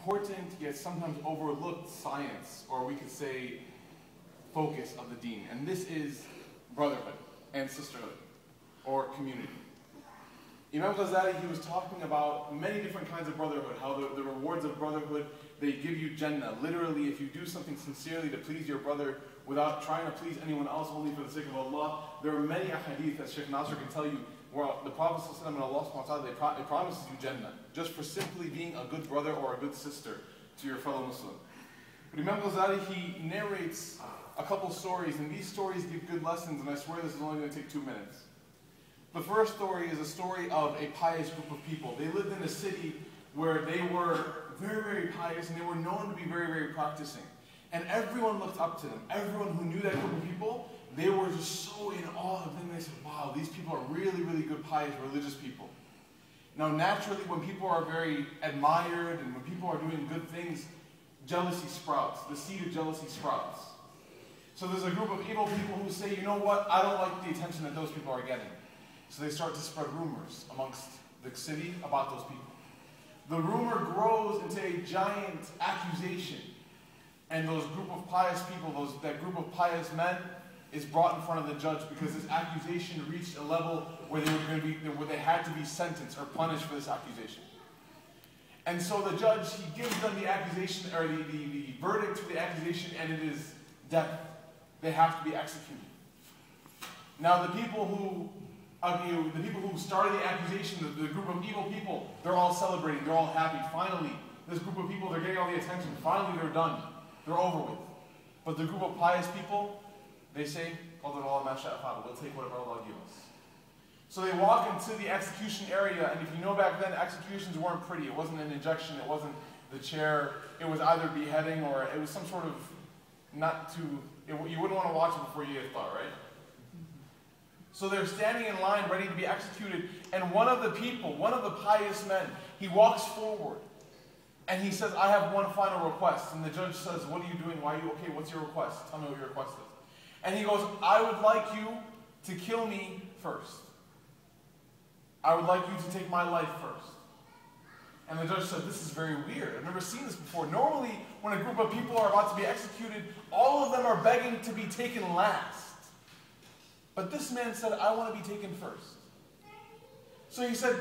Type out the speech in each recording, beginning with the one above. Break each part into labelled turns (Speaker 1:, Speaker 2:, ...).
Speaker 1: important yet sometimes overlooked science, or we could say focus of the deen, and this is brotherhood and sisterhood, or community. Imam Ghazali, he was talking about many different kinds of brotherhood, how the rewards of brotherhood, they give you Jannah. Literally, if you do something sincerely to please your brother without trying to please anyone else, only for the sake of Allah, there are many ahadith, as Sheikh Nasr can tell you, where the Prophet ﷺ and Allah subhanahu wa ta'ala, they promises you Jannah, just for simply being a good brother or a good sister to your fellow Muslim. But Imam Ghazali, he narrates a couple stories, and these stories give good lessons, and I swear this is only going to take 2 minutes. The first story is a story of a pious group of people. They lived in a city where they were very, very pious, and they were known to be very, very practicing. And everyone looked up to them. Everyone who knew that group of people, they were just so in awe of them. They said, wow, these people are really, really good, pious, religious people. Now, naturally, when people are very admired and when people are doing good things, jealousy sprouts. The seed of jealousy sprouts. So there's a group of evil people who say, you know what, I don't like the attention that those people are getting. So they start to spread rumors amongst the city about those people. The rumor grows into a giant accusation. And those group of pious people, that group of pious men, is brought in front of the judge because this accusation reached a level where they had to be sentenced or punished for this accusation. And so the judge, he gives them the accusation, or the verdict for the accusation, and it is death. They have to be executed. Now the people who started the accusation, the group of evil people, they're all celebrating, they're all happy. Finally, this group of people, they're getting all the attention. Finally, they're done. They're over with. But the group of pious people, they say, we'll take whatever Allah gives us. So they walk into the execution area, and if you know back then, executions weren't pretty. It wasn't an injection, it wasn't the chair. It was either beheading or it was some sort of you wouldn't want to watch it before you get thought, right? So they're standing in line ready to be executed, and one of the people, one of the pious men, he walks forward, and he says, I have one final request. And the judge says, what are you doing? Why are you okay? What's your request? Tell me what your request is. And he goes, I would like you to kill me first. I would like you to take my life first. And the judge said, this is very weird. I've never seen this before. Normally, when a group of people are about to be executed, all of them are begging to be taken last. But this man said, I want to be taken first. So he said,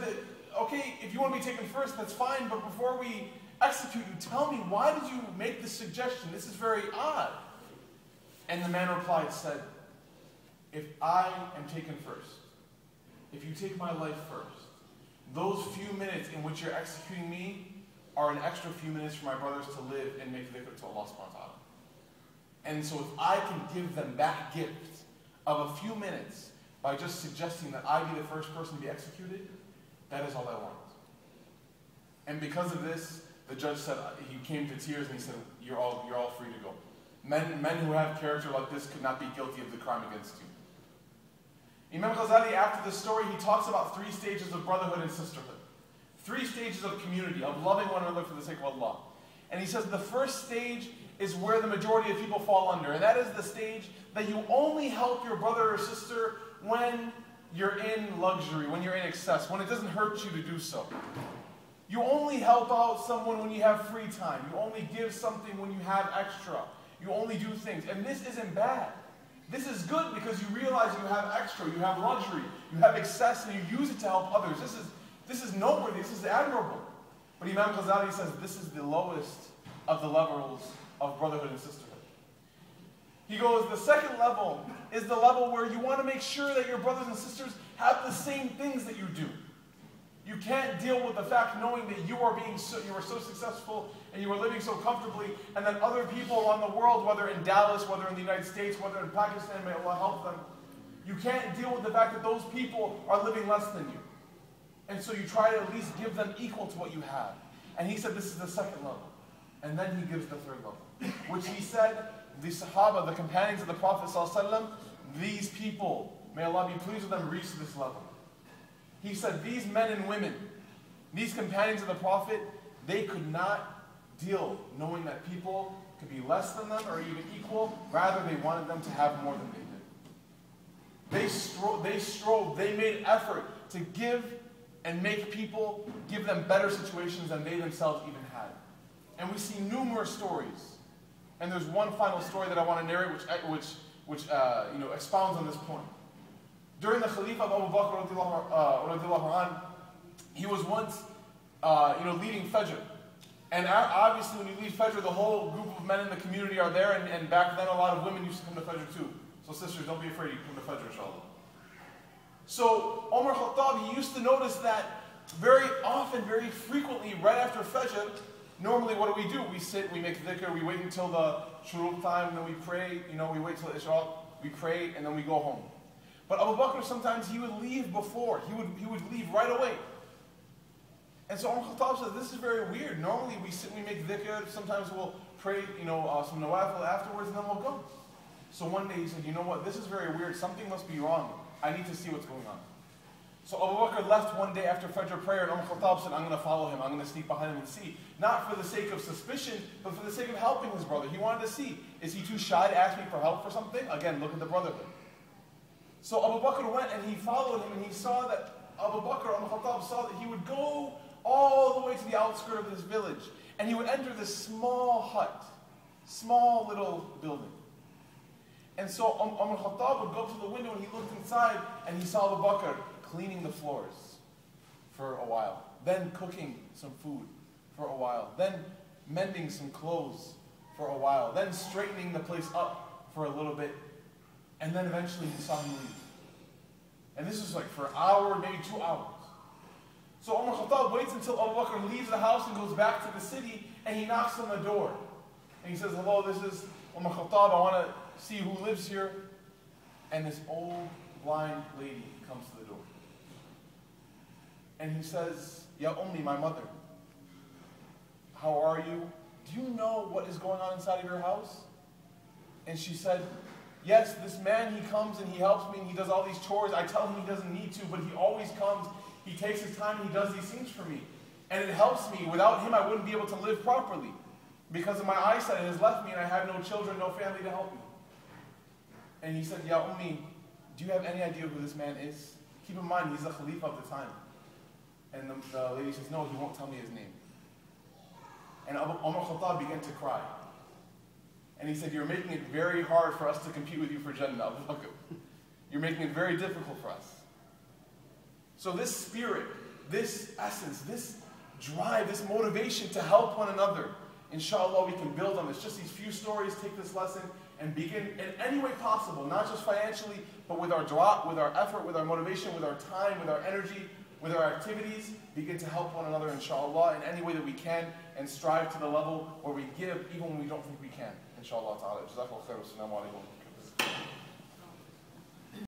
Speaker 1: okay, if you want to be taken first, that's fine, but before we execute you, tell me, why did you make this suggestion? This is very odd. And the man replied, said, if I am taken first, if you take my life first, those few minutes in which you're executing me are an extra few minutes for my brothers to live and make dhikr to Allah subhanahu wa ta'ala. And so if I can give them that gift of a few minutes by just suggesting that I be the first person to be executed, that is all I want. And because of this, the judge said, he came to tears and he said, you're all free to go. Men who have character like this could not be guilty of the crime against you. Imam Ghazali, after this story, he talks about 3 stages of brotherhood and sisterhood. 3 stages of community, of loving one another for the sake of Allah. And he says the first stage is where the majority of people fall under. And that is the stage that you only help your brother or sister when you're in luxury, when you're in excess, when it doesn't hurt you to do so. You only help out someone when you have free time. You only give something when you have extra. You only do things. And this isn't bad. This is good because you realize you have extra, you have luxury, you have excess, and you use it to help others. This is noteworthy, this is admirable. But Imam Ghazali says this is the lowest of the levels of brotherhood and sisterhood. He goes, the second level is the level where you want to make sure that your brothers and sisters have the same things that you do. You can't deal with the fact knowing that you are so successful and you are living so comfortably, and that other people around the world, whether in Dallas, whether in the United States, whether in Pakistan, may Allah help them, you can't deal with the fact that those people are living less than you. And so you try to at least give them equal to what you have. And he said this is the second level. And then he gives the third level, which he said, the Sahaba, the companions of the Prophet ﷺ, these people, may Allah be pleased with them, reach this level. He said these men and women, these companions of the Prophet, they could not deal knowing that people could be less than them or even equal. Rather, they wanted them to have more than they did. They strove, they made effort to give and make people, give them better situations than they themselves even had. And we see numerous stories. And there's one final story that I want to narrate which expounds on this point. During the Khalifa of Abu Bakr radiallahu anhu, he was once leading Fajr. And obviously when you lead Fajr, the whole group of men in the community are there, and back then a lot of women used to come to Fajr too. So sisters, don't be afraid, you come to Fajr, inshallah. So Umar Khattab, he used to notice that very often, very frequently, right after Fajr, normally what do? We sit, we make dhikr, we wait until the shuruq time, then we pray, we wait till Ishraq, we pray, and then we go home. But Abu Bakr, sometimes he would leave before, he would leave right away. And so Umar Khattab says, this is very weird. Normally we sit, we make dhikr, sometimes we'll pray, some nawafil afterwards, and then we'll go. So one day he said, you know what, this is very weird, something must be wrong. I need to see what's going on. So Abu Bakr left one day after Fajr prayer, and Umar Khattab said, I'm going to follow him, I'm going to sneak behind him and see. Not for the sake of suspicion, but for the sake of helping his brother. He wanted to see, is he too shy to ask me for help for something? Again, look at the brotherhood. So Abu Bakr went and he followed him, and he saw that Umar Khattab saw that he would go all the way to the outskirts of this village, and he would enter this small hut, small little building. And so Umar Khattab would go to the window and he looked inside and he saw Abu Bakr cleaning the floors for a while, then cooking some food for a while, then mending some clothes for a while, then straightening the place up for a little bit, and then eventually he saw him leave. And this is like for an hour, maybe 2 hours. So Umar Khattab waits until Abu Bakr leaves the house and goes back to the city, and he knocks on the door. And he says, hello, this is Umar Khattab, I want to see who lives here. And this old blind lady comes to the door. And he says, Ya Ummi, my mother, how are you? Do you know what is going on inside of your house? And she said, yes, this man, he comes and he helps me and he does all these chores. I tell him he doesn't need to, but he always comes. He takes his time and he does these things for me. And it helps me. Without him, I wouldn't be able to live properly. Because of my eyesight, it has left me and I have no children, no family to help me. And he said, Ya Ummi, do you have any idea who this man is? Keep in mind, he's the Khalifa of the time. And the lady says, no, he won't tell me his name. And Umar Khattab began to cry. And he said, you're making it very hard for us to compete with you for Jannah, Abu Bakr. You're making it very difficult for us. So this spirit, this essence, this drive, this motivation to help one another, inshallah we can build on this. Just these few stories, take this lesson and begin in any way possible, not just financially, but with our dua, with our effort, with our motivation, with our time, with our energy, with our activities, begin to help one another, inshallah, in any way that we can, and strive to the level where we give even when we don't think we can, inshallah ta'ala. Jazakallah khair. Wassalamu alaikum.